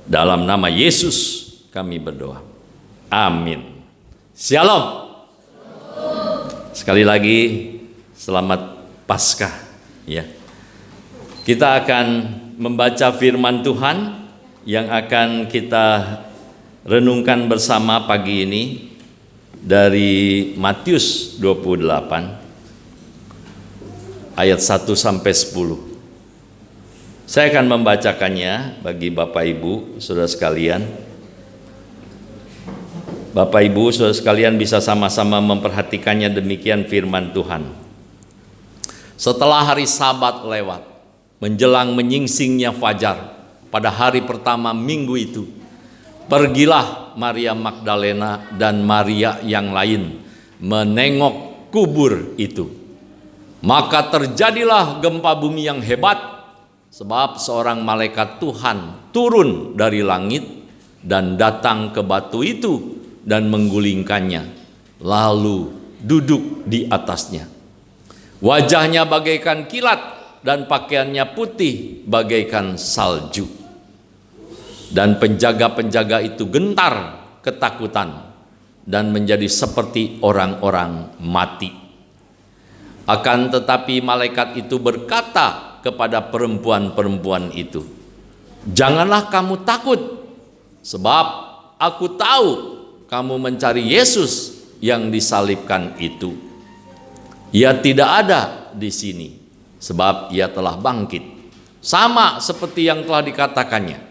Dalam nama Yesus kami berdoa. Amin. Shalom. Sekali lagi selamat Paskah ya. Kita akan membaca firman Tuhan yang akan kita renungkan bersama pagi ini dari Matius 28 ayat 1 sampai 10. Saya akan membacakannya bagi Bapak Ibu, Saudara sekalian. Bapak Ibu, Saudara sekalian bisa sama-sama memperhatikannya. Demikian firman Tuhan. Setelah hari Sabat lewat, menjelang menyingsingnya fajar, pada hari pertama minggu itu, pergilah Maria Magdalena dan Maria yang lain menengok kubur itu. Maka terjadilah gempa bumi yang hebat, sebab seorang malaikat Tuhan turun dari langit dan datang ke batu itu dan menggulingkannya, lalu duduk di atasnya. Wajahnya bagaikan kilat dan pakaiannya putih bagaikan salju. Dan penjaga-penjaga itu gentar ketakutan dan menjadi seperti orang-orang mati. Akan tetapi malaikat itu berkata kepada perempuan-perempuan itu, "Janganlah kamu takut, sebab aku tahu kamu mencari Yesus yang disalibkan itu. Ia tidak ada di sini, sebab ia telah bangkit, sama seperti yang telah dikatakannya.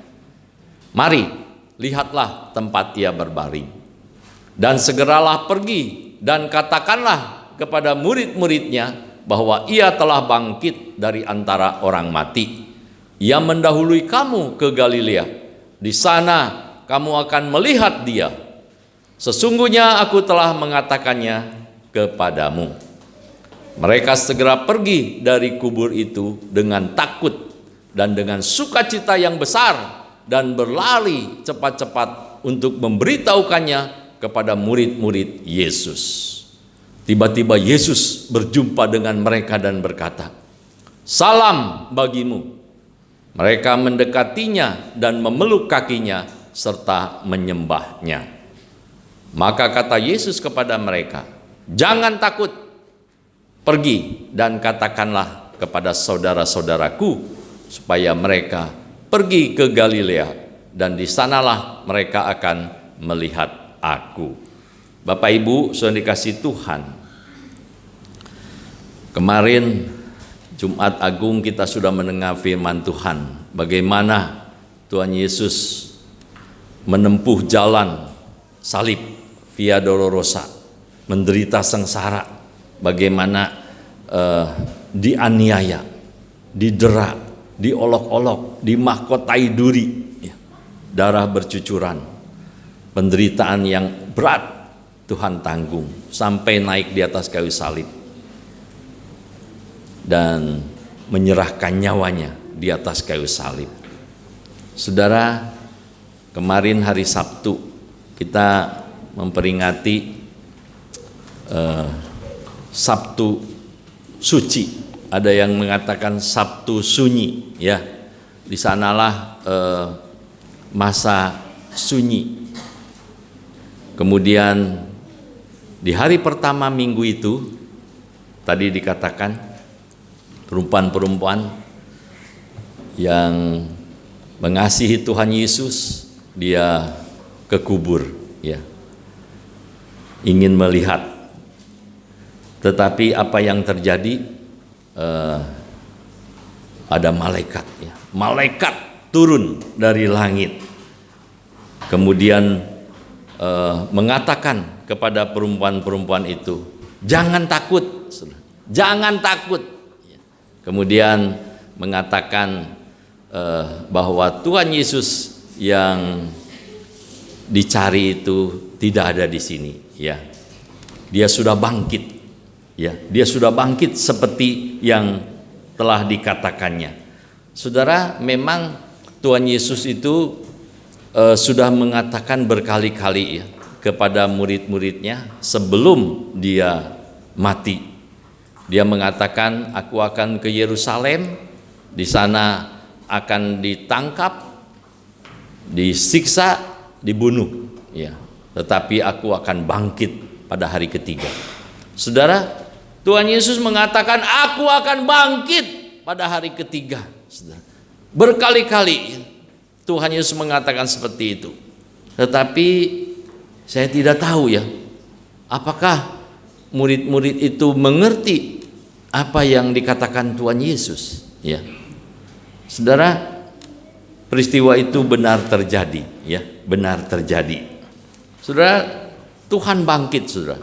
Mari, lihatlah tempat ia berbaring. Dan segeralah pergi dan katakanlah kepada murid-muridnya bahwa ia telah bangkit dari antara orang mati. Ia mendahului kamu ke Galilea. Di sana kamu akan melihat dia. Sesungguhnya aku telah mengatakannya kepadamu." Mereka segera pergi dari kubur itu dengan takut dan dengan sukacita yang besar, dan berlari cepat-cepat untuk memberitahukannya kepada murid-murid Yesus. Tiba-tiba Yesus berjumpa dengan mereka dan berkata, "Salam bagimu." Mereka mendekatinya dan memeluk kakinya serta menyembahnya. Maka kata Yesus kepada mereka, "Jangan takut. Pergi dan katakanlah kepada saudara-saudaraku supaya mereka pergi ke Galilea, dan di sanalah mereka akan melihat aku." Bapak Ibu, saudara dikasih Tuhan, kemarin Jumat Agung kita sudah mendengar firman Tuhan, bagaimana Tuhan Yesus menempuh jalan salib, Via Dolorosa, menderita sengsara, bagaimana dianiaya, didera, diolok-olok, dimahkotai duri, darah bercucuran, penderitaan yang berat Tuhan tanggung sampai naik di atas kayu salib dan menyerahkan nyawanya di atas kayu salib. Saudara, kemarin hari Sabtu kita memperingati Sabtu Suci. Ada yang mengatakan Sabtu Sunyi, ya. Di sanalah masa sunyi. Kemudian di hari pertama minggu itu tadi dikatakan perempuan-perempuan yang mengasihi Tuhan Yesus, dia ke kubur, ya. Ingin melihat. Tetapi apa yang terjadi? Ada malaikat, ya. Malaikat turun dari langit, kemudian mengatakan kepada perempuan-perempuan itu, "Jangan takut, jangan takut." Kemudian mengatakan bahwa Tuhan Yesus yang dicari itu tidak ada di sini, ya. Dia sudah bangkit. Ya, dia sudah bangkit seperti yang telah dikatakannya. Saudara, memang Tuhan Yesus itu sudah mengatakan berkali-kali, ya, kepada murid-muridnya sebelum dia mati. Dia mengatakan, "Aku akan ke Yerusalem, di sana akan ditangkap, disiksa, dibunuh, ya. Tetapi aku akan bangkit pada hari ketiga. Saudara, Tuhan Yesus mengatakan, aku akan bangkit pada hari ketiga. Saudara, berkali-kali Tuhan Yesus mengatakan seperti itu. Tetapi saya tidak tahu ya, apakah murid-murid itu mengerti apa yang dikatakan Tuhan Yesus, ya. Saudara, peristiwa itu benar terjadi, ya, benar terjadi. Saudara, Tuhan bangkit, saudara.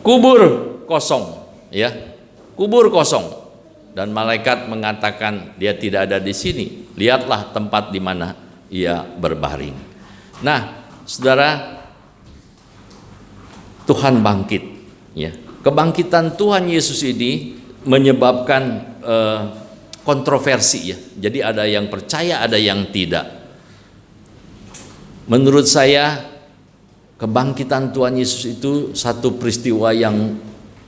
Kubur kosong, ya. Kubur kosong. Dan malaikat mengatakan dia tidak ada di sini. Lihatlah tempat di mana ia berbaring. Nah, saudara, Tuhan bangkit, ya. Kebangkitan Tuhan Yesus ini menyebabkan kontroversi, ya. Jadi ada yang percaya, ada yang tidak. Menurut saya kebangkitan Tuhan Yesus itu satu peristiwa yang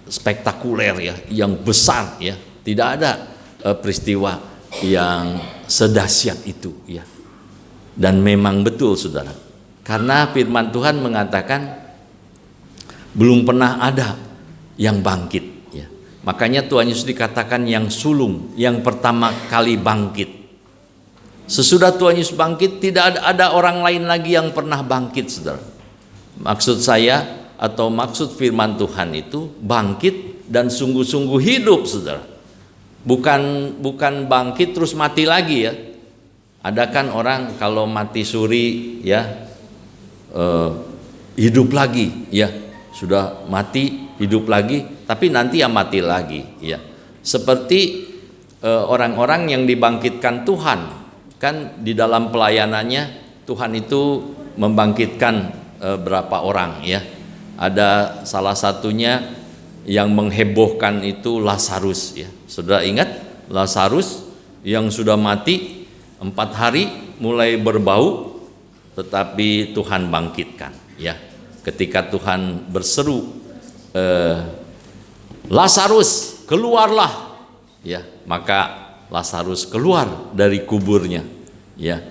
spektakuler, ya, yang besar, ya. Tidak ada peristiwa yang sedahsyat itu, ya. Dan memang betul, saudara. Karena firman Tuhan mengatakan belum pernah ada yang bangkit, ya. Makanya Tuhan Yesus dikatakan yang sulung, yang pertama kali bangkit. Sesudah Tuhan Yesus bangkit, tidak ada orang lain lagi yang pernah bangkit, saudara. Maksud saya atau maksud firman Tuhan itu bangkit dan sungguh-sungguh hidup, saudara. Bukan bangkit terus mati lagi, ya. Ada kan orang kalau mati suri, ya, hidup lagi, ya. Sudah mati hidup lagi, tapi nanti ya mati lagi, ya. Seperti orang-orang yang dibangkitkan Tuhan, kan di dalam pelayanannya Tuhan itu membangkitkan berapa orang, ya. Ada salah satunya yang menghebohkan itu Lazarus, ya. Saudara ingat Lazarus yang sudah mati 4 hari mulai berbau, tetapi Tuhan bangkitkan, ya. Ketika Tuhan berseru, Lazarus keluarlah, ya, maka Lazarus keluar dari kuburnya, ya.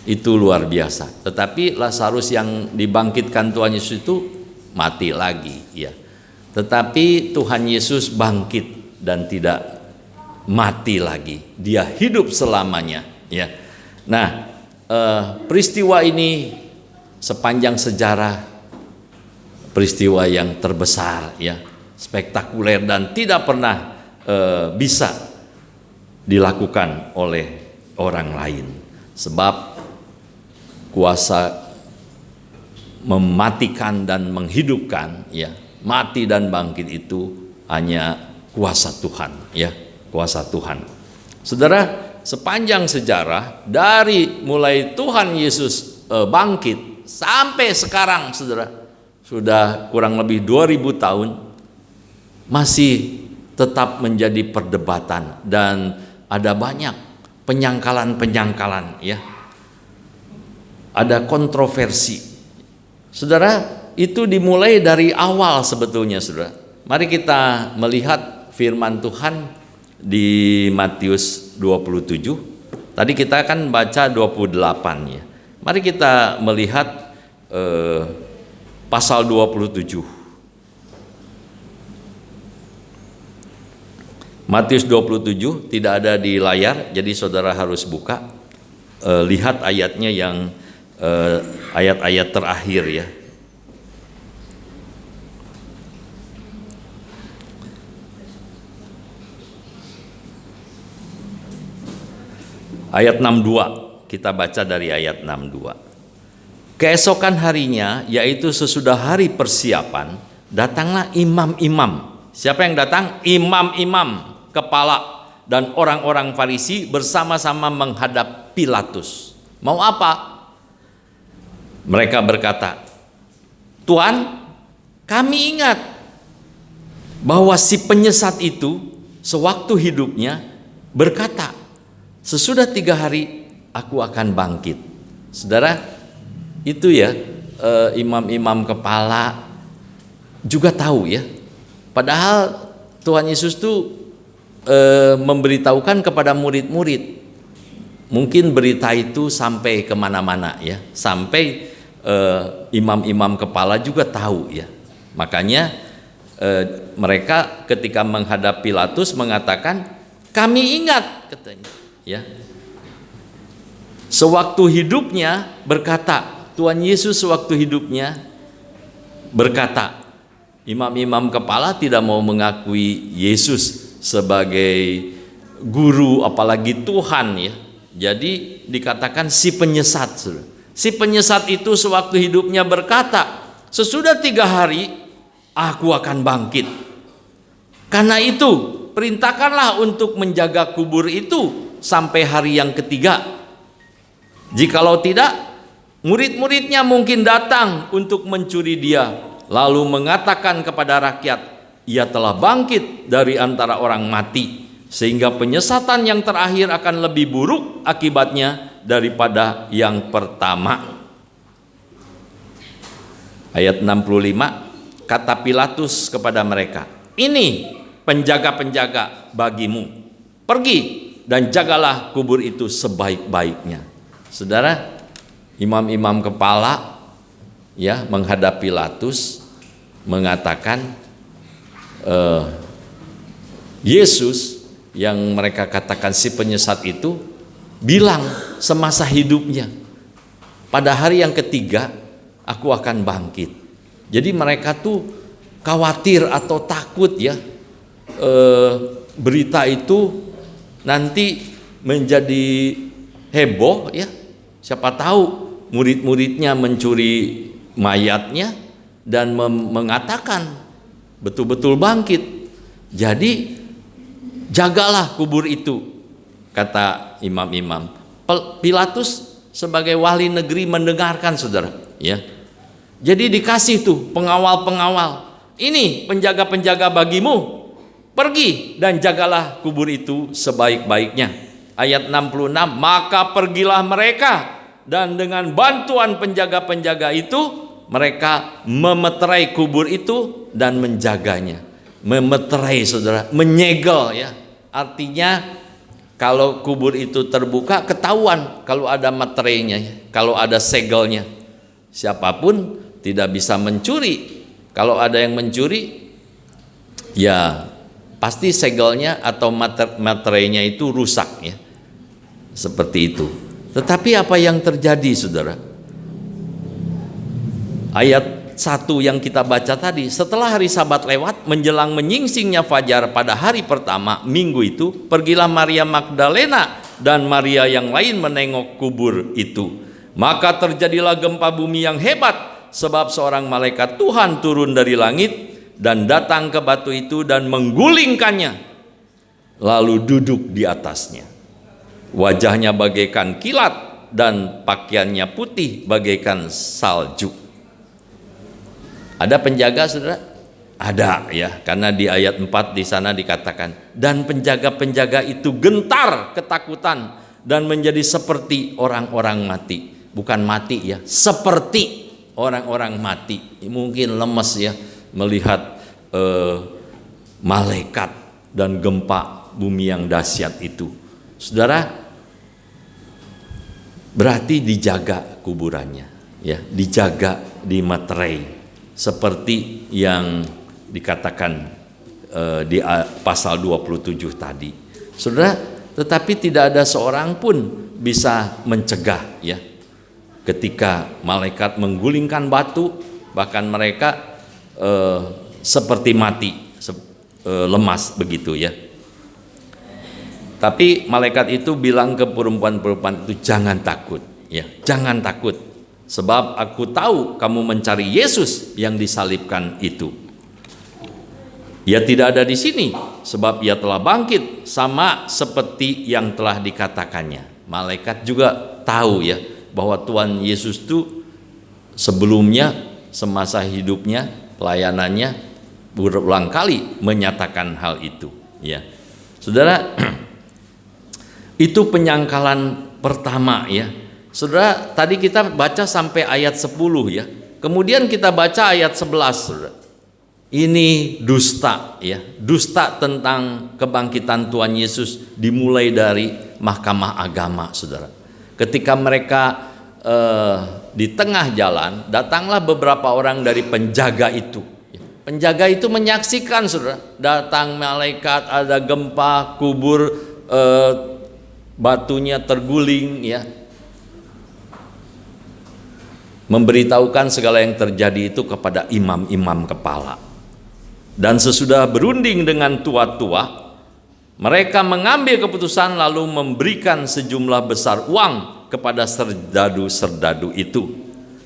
Itu luar biasa. Tetapi Lazarus yang dibangkitkan Tuhan Yesus itu mati lagi, ya. Tetapi Tuhan Yesus bangkit dan tidak mati lagi. Dia hidup selamanya, ya. Nah, peristiwa ini sepanjang sejarah peristiwa yang terbesar, ya, spektakuler dan tidak pernah bisa dilakukan oleh orang lain. Sebab kuasa mematikan dan menghidupkan, ya, mati dan bangkit itu hanya kuasa Tuhan, ya, kuasa Tuhan. Saudara, sepanjang sejarah dari mulai Tuhan Yesus bangkit sampai sekarang, saudara, sudah kurang lebih 2000 tahun masih tetap menjadi perdebatan dan ada banyak penyangkalan-penyangkalan, ya. Ada kontroversi. Saudara, itu dimulai dari awal sebetulnya, saudara. Mari kita melihat firman Tuhan di Matius 27. Tadi kita kan baca 28, ya. Mari kita melihat pasal 27. Matius 27 tidak ada di layar, jadi saudara harus buka. Lihat ayatnya yang ayat-ayat terakhir, ya. Ayat 62, kita baca dari ayat 62. Keesokan harinya, yaitu sesudah hari persiapan, datanglah imam-imam. Siapa yang datang? Imam-imam, kepala dan orang-orang Farisi bersama-sama menghadap Pilatus. Mau apa? Mereka berkata, Tuhan, kami ingat bahwa si penyesat itu sewaktu hidupnya berkata, sesudah 3 hari aku akan bangkit. Saudara, itu ya, imam-imam kepala juga tahu, ya. Padahal Tuhan Yesus tuh memberitahukan kepada murid-murid mungkin berita itu sampai kemana-mana ya, sampai imam-imam kepala juga tahu ya. Makanya mereka ketika menghadap Pilatus mengatakan, kami ingat katanya ya, sewaktu hidupnya berkata, Tuhan Yesus sewaktu hidupnya berkata, imam-imam kepala tidak mau mengakui Yesus sebagai guru apalagi Tuhan ya. Jadi dikatakan si penyesat. Si penyesat itu sewaktu hidupnya berkata, sesudah 3 hari aku akan bangkit. Karena itu perintahkanlah untuk menjaga kubur itu sampai hari yang ketiga. Jikalau tidak, murid-muridnya mungkin datang untuk mencuri dia, lalu mengatakan kepada rakyat, ia telah bangkit dari antara orang mati, sehingga penyesatan yang terakhir akan lebih buruk akibatnya daripada yang pertama. Ayat 65, kata Pilatus kepada mereka, ini penjaga-penjaga bagimu, pergi dan jagalah kubur itu sebaik-baiknya. Saudara, imam-imam kepala ya menghadap Pilatus mengatakan Yesus yang mereka katakan si penyesat itu bilang semasa hidupnya, pada hari yang ketiga aku akan bangkit. Jadi mereka tuh khawatir atau takut ya, berita itu nanti menjadi heboh ya. Siapa tahu murid-muridnya mencuri mayatnya dan mengatakan betul-betul bangkit. Jadi jagalah kubur itu, kata imam-imam. Pilatus sebagai wali negeri mendengarkan, saudara ya. Jadi dikasih tuh pengawal-pengawal, ini penjaga-penjaga bagimu, pergi dan jagalah kubur itu sebaik-baiknya. Ayat 66, maka pergilah mereka dan dengan bantuan penjaga-penjaga itu mereka memeterai kubur itu dan menjaganya. Memeterai, saudara, menyegel ya. Artinya kalau kubur itu terbuka ketahuan kalau ada meterainya, kalau ada segelnya. Siapapun tidak bisa mencuri. Kalau ada yang mencuri, ya pasti segelnya atau materainya itu rusak ya. Seperti itu. Tetapi apa yang terjadi, saudara? Ayat 1 yang kita baca tadi, setelah hari Sabat lewat, menjelang menyingsingnya fajar pada hari pertama minggu itu, pergilah Maria Magdalena dan Maria yang lain menengok kubur itu. Maka terjadilah gempa bumi yang hebat, sebab seorang malaikat Tuhan turun dari langit dan datang ke batu itu dan menggulingkannya, lalu duduk di atasnya. Wajahnya bagaikan kilat dan pakaiannya putih bagaikan salju. Ada penjaga, saudara? Ada ya, karena di ayat 4 di sana dikatakan, dan penjaga-penjaga itu gentar ketakutan dan menjadi seperti orang-orang mati. Bukan mati ya, seperti orang-orang mati. Mungkin lemes ya melihat malaikat dan gempa bumi yang dahsyat itu. Saudara, berarti dijaga kuburannya ya, dijaga, dimeterai seperti yang dikatakan di pasal 27 tadi. Saudara, tetapi tidak ada seorang pun bisa mencegah ya, ketika malaikat menggulingkan batu, bahkan mereka seperti mati, lemas begitu ya. Tapi malaikat itu bilang ke perempuan-perempuan itu, jangan takut ya, jangan takut, sebab aku tahu kamu mencari Yesus yang disalibkan itu. Ia tidak ada di sini, sebab ia telah bangkit sama seperti yang telah dikatakannya. Malaikat juga tahu ya bahwa Tuhan Yesus itu sebelumnya semasa hidupnya, pelayanannya berulang kali menyatakan hal itu ya. Saudara, itu penyangkalan pertama ya. Saudara, tadi kita baca sampai ayat 10 ya. Kemudian kita baca ayat 11, saudara. Ini dusta, ya, dusta tentang kebangkitan Tuhan Yesus dimulai dari mahkamah agama, saudara. Ketika mereka di tengah jalan, datanglah beberapa orang dari penjaga itu. Penjaga itu menyaksikan, saudara, datang malaikat, ada gempa, kubur, batunya terguling, ya, memberitahukan segala yang terjadi itu kepada imam-imam kepala. Dan sesudah berunding dengan tua-tua, mereka mengambil keputusan lalu memberikan sejumlah besar uang kepada serdadu-serdadu itu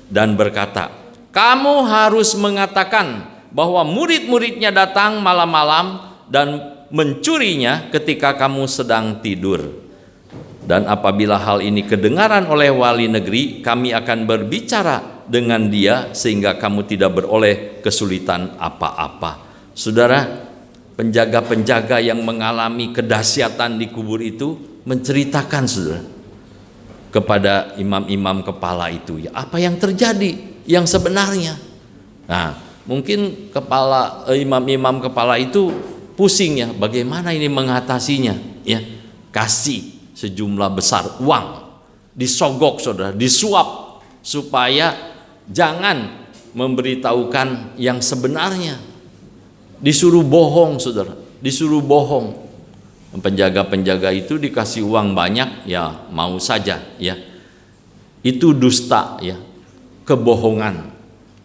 dan berkata, "Kamu harus mengatakan bahwa murid-muridnya datang malam-malam dan mencurinya ketika kamu sedang tidur. Dan apabila hal ini kedengaran oleh wali negeri, kami akan berbicara dengan dia sehingga kamu tidak beroleh kesulitan apa-apa." Saudara, penjaga-penjaga yang mengalami kedahsyatan di kubur itu menceritakan, saudara, kepada imam-imam kepala itu, ya, apa yang terjadi yang sebenarnya. Nah, mungkin imam-imam kepala itu pusing, ya, bagaimana ini mengatasinya, ya. Kasih sejumlah besar uang, disogok, saudara, disuap, supaya jangan memberitahukan yang sebenarnya. Disuruh bohong, saudara, disuruh bohong. Penjaga-penjaga itu dikasih uang banyak, ya mau saja, ya. Itu dusta, ya, kebohongan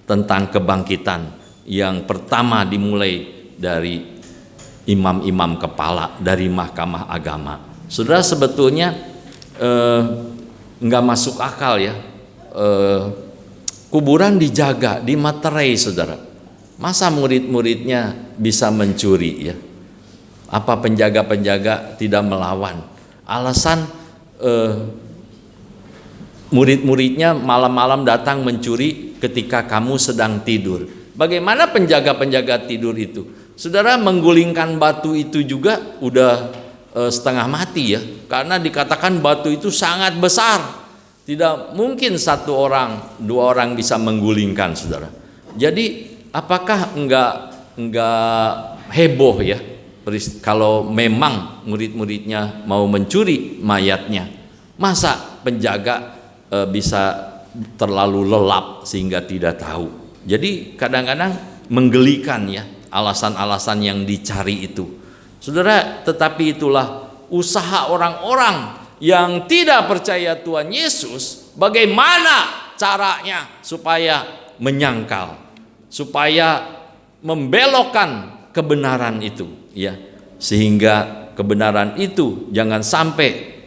tentang kebangkitan yang pertama dimulai dari imam-imam kepala, dari mahkamah agama. Saudara, sebetulnya nggak masuk akal, ya, kuburan dijaga, dimaterai, saudara. Masa murid-muridnya bisa mencuri, ya? Apa penjaga-penjaga tidak melawan? Alasan murid-muridnya malam-malam datang mencuri ketika kamu sedang tidur. Bagaimana penjaga-penjaga tidur itu? Saudara, menggulingkan batu itu juga udah setengah mati, ya, karena dikatakan batu itu sangat besar. Tidak mungkin satu orang, dua orang bisa menggulingkan, saudara. Jadi apakah enggak heboh, ya, kalau memang murid-muridnya mau mencuri mayatnya? Masa penjaga bisa terlalu lelap sehingga tidak tahu? Jadi kadang-kadang menggelikan, ya, alasan-alasan yang dicari itu, saudara. Tetapi itulah usaha orang-orang yang tidak percaya Tuhan Yesus, bagaimana caranya supaya menyangkal, supaya membelokkan kebenaran itu, ya, sehingga kebenaran itu jangan sampai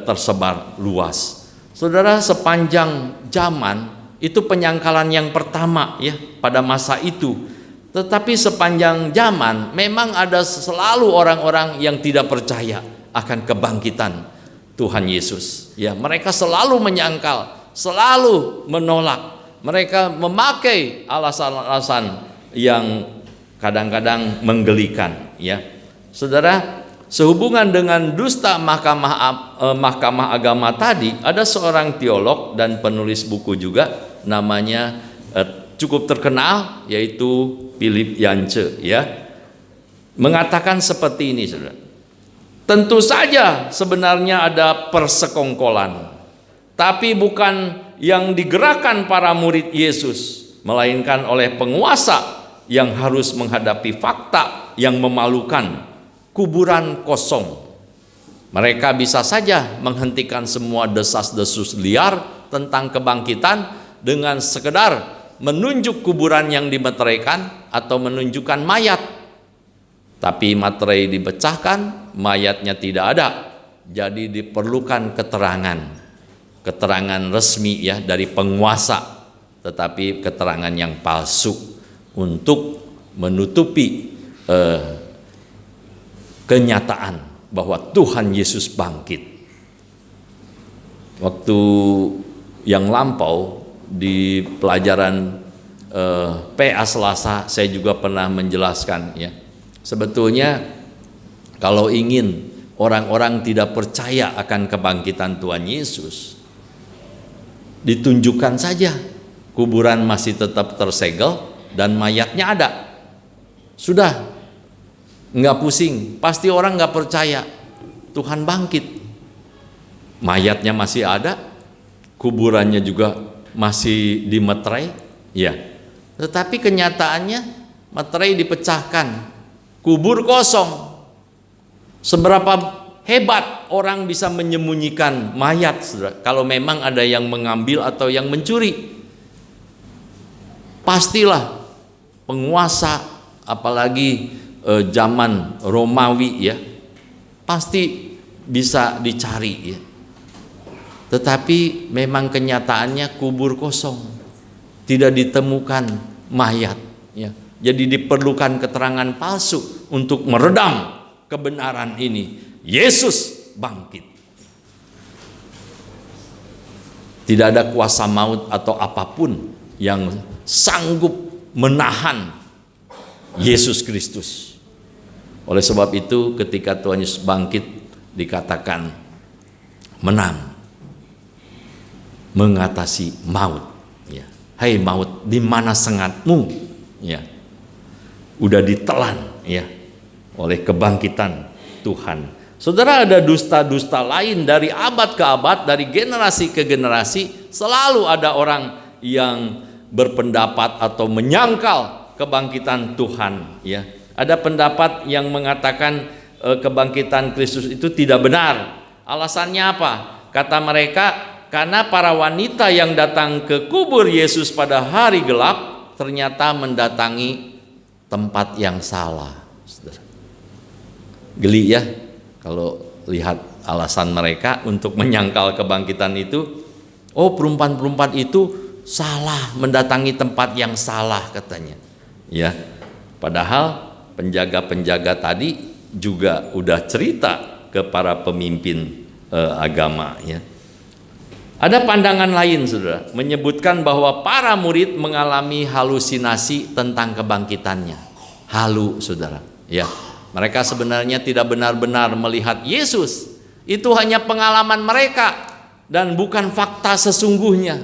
tersebar luas. Saudara, sepanjang zaman itu penyangkalan yang pertama, ya, pada masa itu. Tetapi sepanjang zaman memang ada selalu orang-orang yang tidak percaya akan kebangkitan Tuhan Yesus, ya. Mereka selalu menyangkal, selalu menolak. Mereka memakai alasan-alasan yang kadang-kadang menggelikan, ya. Saudara, sehubungan dengan dusta mahkamah agama tadi, ada seorang teolog dan penulis buku juga, namanya cukup terkenal, yaitu Philip Yancey, ya, mengatakan seperti ini, saudara. Tentu saja sebenarnya ada persekongkolan, tapi bukan yang digerakkan para murid Yesus, melainkan oleh penguasa yang harus menghadapi fakta yang memalukan, kuburan kosong. Mereka bisa saja menghentikan semua desas-desus liar tentang kebangkitan dengan sekedar menunjuk kuburan yang dimeteraikan atau menunjukkan mayat. Tapi materai dipecahkan, mayatnya tidak ada. Jadi diperlukan keterangan resmi, ya, dari penguasa, tetapi keterangan yang palsu untuk menutupi kenyataan bahwa Tuhan Yesus bangkit. Waktu yang lampau di pelajaran PA Selasa, saya juga pernah menjelaskan, ya, sebetulnya kalau ingin orang-orang tidak percaya akan kebangkitan Tuhan Yesus, ditunjukkan saja kuburan masih tetap tersegel dan mayatnya ada. Sudah, nggak pusing. Pasti orang nggak percaya Tuhan bangkit. Mayatnya masih ada, kuburannya juga masih dimeterai, ya. Tetapi kenyataannya meterai dipecahkan, kubur kosong. Seberapa hebat orang bisa menyembunyikan mayat, saudara, kalau memang ada yang mengambil atau yang mencuri. Pastilah penguasa, apalagi zaman Romawi, ya, pasti bisa dicari, ya. Tetapi memang kenyataannya kubur kosong, tidak ditemukan mayat, ya. Jadi diperlukan keterangan palsu untuk meredam kebenaran ini. Yesus bangkit. Tidak ada kuasa maut atau apapun yang sanggup menahan Yesus Kristus. Oleh sebab itu ketika Tuhan Yesus bangkit dikatakan menang, mengatasi maut, ya. Hai maut, di mana sengatmu? Ya. Udah ditelan, ya, oleh kebangkitan Tuhan. Saudara, ada dusta-dusta lain dari abad ke abad, dari generasi ke generasi, selalu ada orang yang berpendapat atau menyangkal kebangkitan Tuhan, ya. Ada pendapat yang mengatakan kebangkitan Kristus itu tidak benar. Alasannya apa? Kata mereka, karena para wanita yang datang ke kubur Yesus pada hari gelap ternyata mendatangi tempat yang salah. Geli, ya, kalau lihat alasan mereka untuk menyangkal kebangkitan itu. Oh, perempuan-perempuan itu salah, mendatangi tempat yang salah katanya, ya. Padahal penjaga-penjaga tadi juga udah cerita ke para pemimpin agama, ya. Ada pandangan lain, saudara, menyebutkan bahwa para murid mengalami halusinasi tentang kebangkitannya. Halu, saudara, ya. Mereka sebenarnya tidak benar-benar melihat Yesus. Itu hanya pengalaman mereka dan bukan fakta sesungguhnya.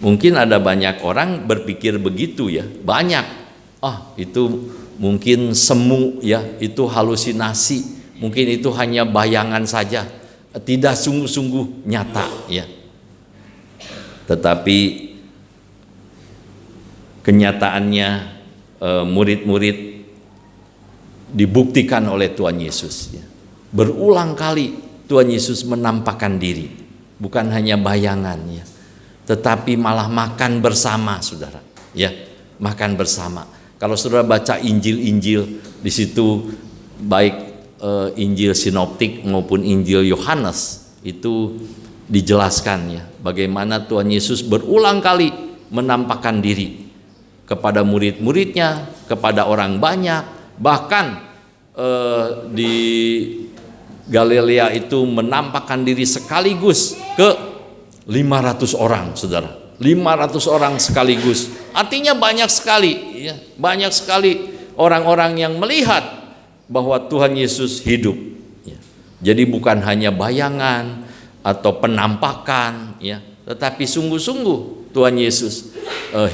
Mungkin ada banyak orang berpikir begitu, ya. Banyak. Itu mungkin semu, ya, itu halusinasi, mungkin itu hanya bayangan saja, tidak sungguh-sungguh nyata, ya. Tetapi kenyataannya murid-murid dibuktikan oleh Tuhan Yesus, ya. Berulang kali Tuhan Yesus menampakkan diri, bukan hanya bayangan, ya, tetapi malah makan bersama, saudara, ya, makan bersama. Kalau saudara baca Injil-Injil, di situ baik Injil Sinoptik maupun Injil Yohanes, itu dijelaskan, ya, bagaimana Tuhan Yesus berulang kali menampakkan diri kepada murid-muridnya, kepada orang banyak, bahkan di Galilea itu menampakkan diri sekaligus ke 500 orang, saudara. 500 orang sekaligus, artinya banyak sekali, ya, banyak sekali orang-orang yang melihat bahwa Tuhan Yesus hidup, ya. Jadi bukan hanya bayangan atau penampakan, ya, tetapi sungguh-sungguh Tuhan Yesus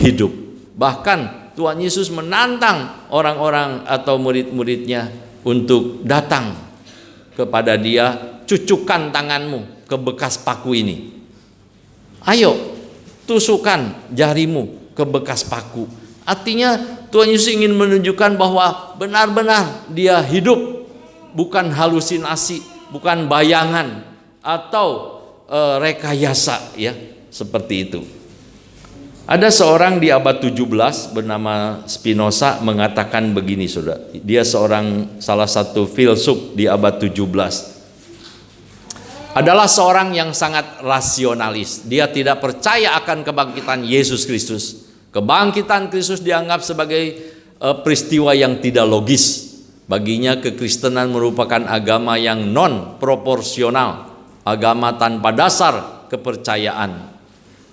hidup. Bahkan Tuhan Yesus menantang orang-orang atau murid-muridnya untuk datang kepada Dia, cucukkan tanganmu ke bekas paku ini. Ayo, tusukkan jarimu ke bekas paku. Artinya Tuhan Yesus ingin menunjukkan bahwa benar-benar Dia hidup, bukan halusinasi, bukan bayangan atau rekayasa, ya, seperti itu. Ada seorang di abad 17 bernama Spinoza mengatakan begini, saudara. Dia salah satu filsuf di abad 17. Adalah seorang yang sangat rasionalis. Dia tidak percaya akan kebangkitan Yesus Kristus. Kebangkitan Kristus dianggap sebagai peristiwa yang tidak logis. Baginya kekristenan merupakan agama yang non proporsional, agama tanpa dasar kepercayaan.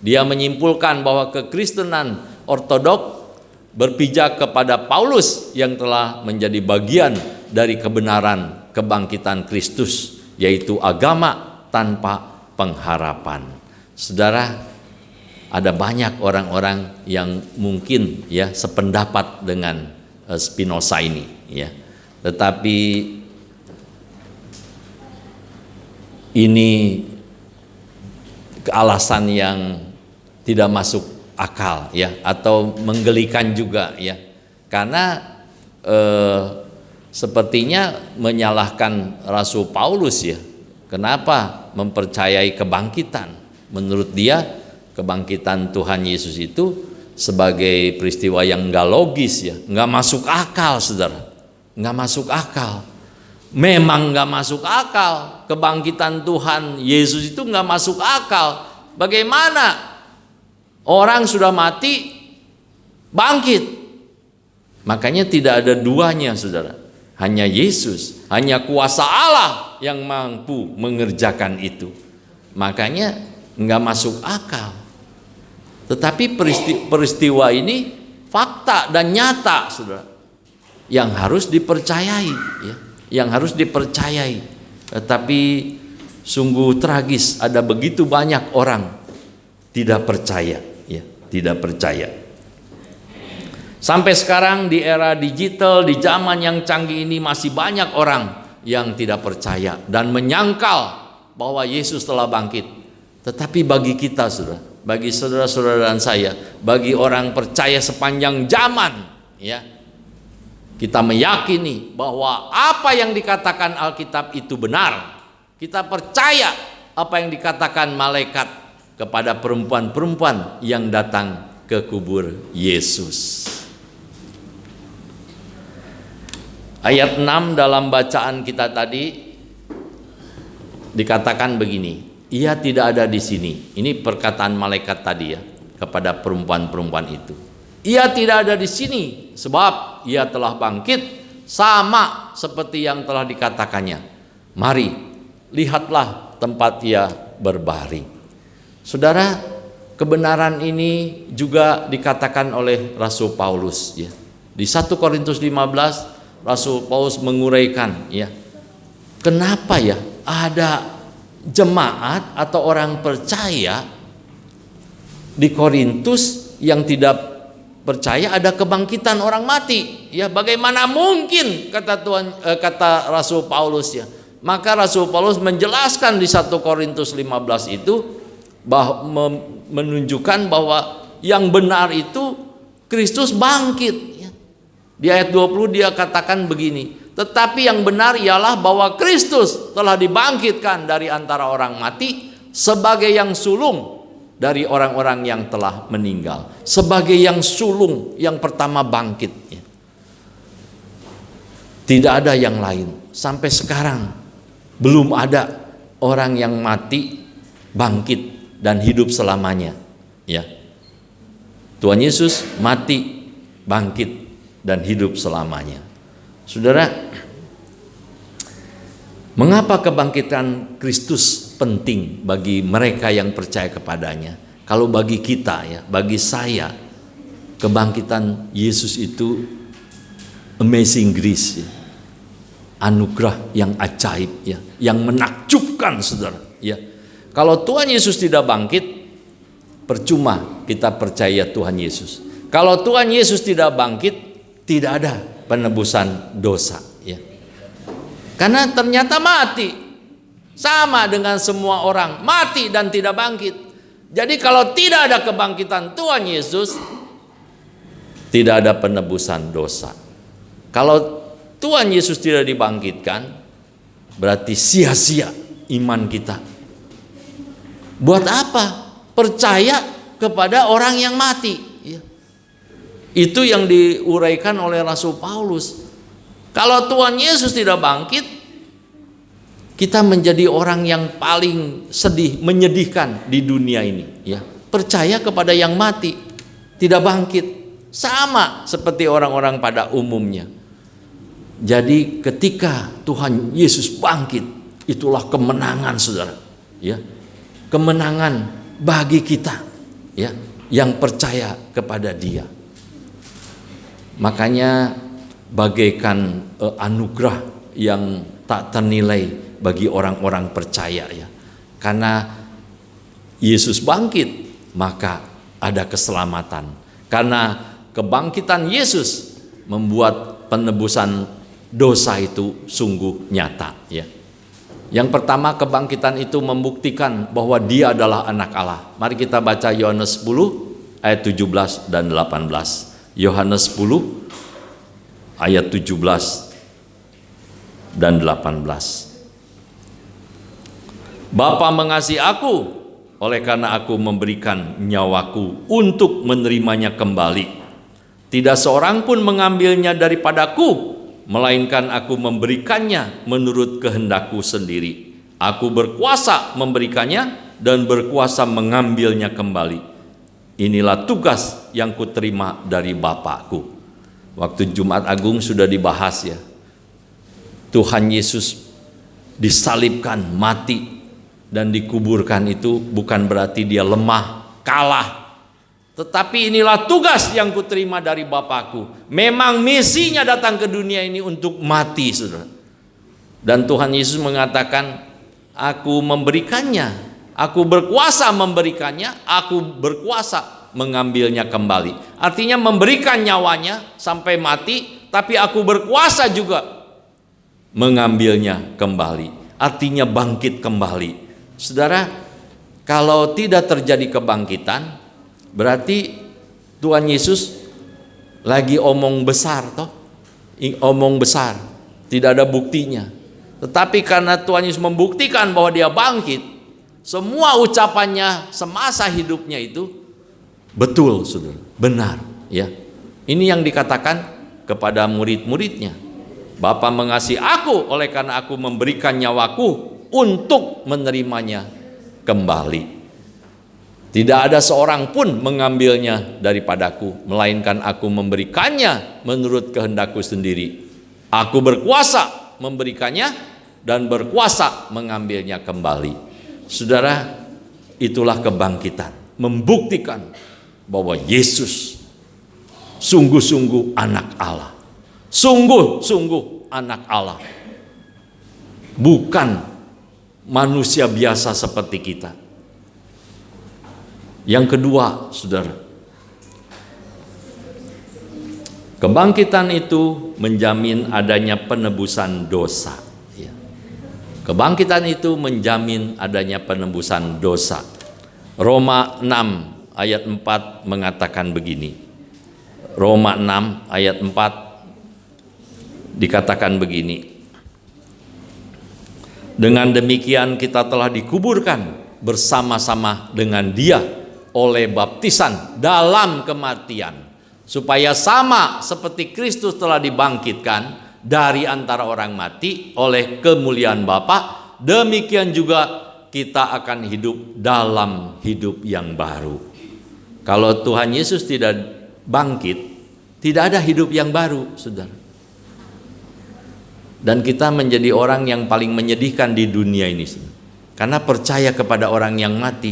Dia menyimpulkan bahwa kekristenan ortodok berpijak kepada Paulus yang telah menjadi bagian dari kebenaran kebangkitan Kristus, yaitu agama tanpa pengharapan. Saudara, ada banyak orang-orang yang mungkin, ya, sependapat dengan Spinoza ini, ya. Tetapi ini alasan yang tidak masuk akal, ya, atau menggelikan juga, ya, karena sepertinya menyalahkan Rasul Paulus, ya. Kenapa mempercayai kebangkitan? Menurut dia kebangkitan Tuhan Yesus itu sebagai peristiwa yang nggak logis, ya, nggak masuk akal, saudara, nggak masuk akal. Memang nggak masuk akal, kebangkitan Tuhan Yesus itu nggak masuk akal. Bagaimana orang sudah mati bangkit? Makanya tidak ada duanya, saudara. Hanya Yesus, hanya kuasa Allah yang mampu mengerjakan itu. Makanya nggak masuk akal. Tetapi peristiwa ini fakta dan nyata, saudara, yang harus dipercayai, ya, yang harus dipercayai. Tetapi sungguh tragis, ada begitu banyak orang tidak percaya, ya, tidak percaya. Sampai sekarang di era digital, di zaman yang canggih ini masih banyak orang yang tidak percaya dan menyangkal bahwa Yesus telah bangkit. Tetapi bagi kita, saudara, bagi saudara-saudara dan saya, bagi orang percaya sepanjang zaman, ya, kita meyakini bahwa apa yang dikatakan Alkitab itu benar. Kita percaya apa yang dikatakan malaikat kepada perempuan-perempuan yang datang ke kubur Yesus. Ayat 6 dalam bacaan kita tadi dikatakan begini, ia tidak ada di sini. Ini perkataan malaikat tadi, ya, kepada perempuan-perempuan itu. Ia tidak ada di sini sebab ia telah bangkit, sama seperti yang telah dikatakannya. Mari, lihatlah tempat ia berbaring. Saudara, kebenaran ini juga dikatakan oleh Rasul Paulus, ya. Di 1 Korintus 15 Rasul Paulus menguraikan, ya, kenapa, ya, ada jemaat atau orang percaya di Korintus yang tidak percaya ada kebangkitan orang mati, ya. Bagaimana mungkin, kata Rasul Paulus, ya. Maka Rasul Paulus menjelaskan di 1 Korintus 15 itu menunjukkan bahwa yang benar itu Kristus bangkit. Di ayat 20 dia katakan begini, tetapi yang benar ialah bahwa Kristus telah dibangkitkan dari antara orang mati sebagai yang sulung dari orang-orang yang telah meninggal. Sebagai yang sulung, yang pertama bangkit, ya. Tidak ada yang lain. Sampai sekarang belum ada orang yang mati, bangkit dan hidup selamanya, ya. Tuhan Yesus mati, bangkit dan hidup selamanya. Saudara, mengapa kebangkitan Kristus penting bagi mereka yang percaya kepadanya? Kalau bagi kita, ya, bagi saya, kebangkitan Yesus itu amazing grace, ya. Anugerah yang ajaib, ya, yang menakjubkan, saudara, ya. Kalau Tuhan Yesus tidak bangkit, percuma kita percaya Tuhan Yesus. Kalau Tuhan Yesus tidak bangkit, tidak ada penebusan dosa, ya. Karena ternyata mati, sama dengan semua orang, mati dan tidak bangkit. Jadi kalau tidak ada kebangkitan Tuhan Yesus, tidak ada penebusan dosa. Kalau Tuhan Yesus tidak dibangkitkan, berarti sia-sia iman kita. Buat apa percaya kepada orang yang mati, ya? Itu yang diuraikan oleh Rasul Paulus. Kalau Tuhan Yesus tidak bangkit, kita menjadi orang yang paling sedih, menyedihkan di dunia ini, ya. Percaya kepada yang mati, tidak bangkit, sama seperti orang-orang pada umumnya. Jadi ketika Tuhan Yesus bangkit, itulah kemenangan, saudara, ya. Kemenangan bagi kita, ya, yang percaya kepada Dia. Makanya bagaikan anugerah yang tak ternilai bagi orang-orang percaya, ya. Karena Yesus bangkit, maka ada keselamatan. Karena kebangkitan Yesus, membuat penebusan dosa itu sungguh nyata, ya. Yang pertama, kebangkitan itu membuktikan bahwa Dia adalah anak Allah. Mari kita baca Yohanes 10 ayat 17 dan 18. Yohanes 10 ayat 17 dan 18. Bapa mengasihi aku, oleh karena aku memberikan nyawaku untuk menerimanya kembali. Tidak seorang pun mengambilnya daripadaku, melainkan aku memberikannya menurut kehendakku sendiri. Aku berkuasa memberikannya dan berkuasa mengambilnya kembali. Inilah tugas yang kuterima dari Bapakku. Waktu Jumat Agung sudah dibahas, ya. Tuhan Yesus disalibkan, mati, dan dikuburkan itu bukan berarti Dia lemah, kalah. Tetapi inilah tugas yang kuterima dari Bapakku. Memang misinya datang ke dunia ini untuk mati, saudara. Dan Tuhan Yesus mengatakan, aku memberikannya, aku berkuasa memberikannya, aku berkuasa mengambilnya kembali. Artinya memberikan nyawanya sampai mati, tapi aku berkuasa juga mengambilnya kembali. Artinya bangkit kembali. Saudara, kalau tidak terjadi kebangkitan, berarti Tuhan Yesus lagi omong besar, toh? Omong besar, tidak ada buktinya. Tetapi karena Tuhan Yesus membuktikan bahwa Dia bangkit, semua ucapannya semasa hidupnya itu betul, saudara, benar, ya. Ini yang dikatakan kepada murid-muridnya. Bapa mengasihi aku, oleh karena aku memberikan nyawaku untuk menerimanya kembali. Tidak ada seorang pun mengambilnya daripadaku, melainkan aku memberikannya menurut kehendakku sendiri. Aku berkuasa memberikannya dan berkuasa mengambilnya kembali. Saudara, itulah kebangkitan, membuktikan bahwa Yesus sungguh-sungguh anak Allah. Sungguh-sungguh anak Allah. Bukan manusia biasa seperti kita. Yang kedua, saudara, kebangkitan itu menjamin adanya penebusan dosa. Kebangkitan itu menjamin adanya penebusan dosa. Roma 6 ayat 4 mengatakan begini. Roma 6 ayat 4 dikatakan begini. Dengan demikian kita telah dikuburkan bersama-sama dengan Dia oleh baptisan dalam kematian, supaya sama seperti Kristus telah dibangkitkan dari antara orang mati oleh kemuliaan Bapa, demikian juga kita akan hidup dalam hidup yang baru. Kalau Tuhan Yesus tidak bangkit, tidak ada hidup yang baru, saudara. Dan kita menjadi orang yang paling menyedihkan di dunia ini, karena percaya kepada orang yang mati.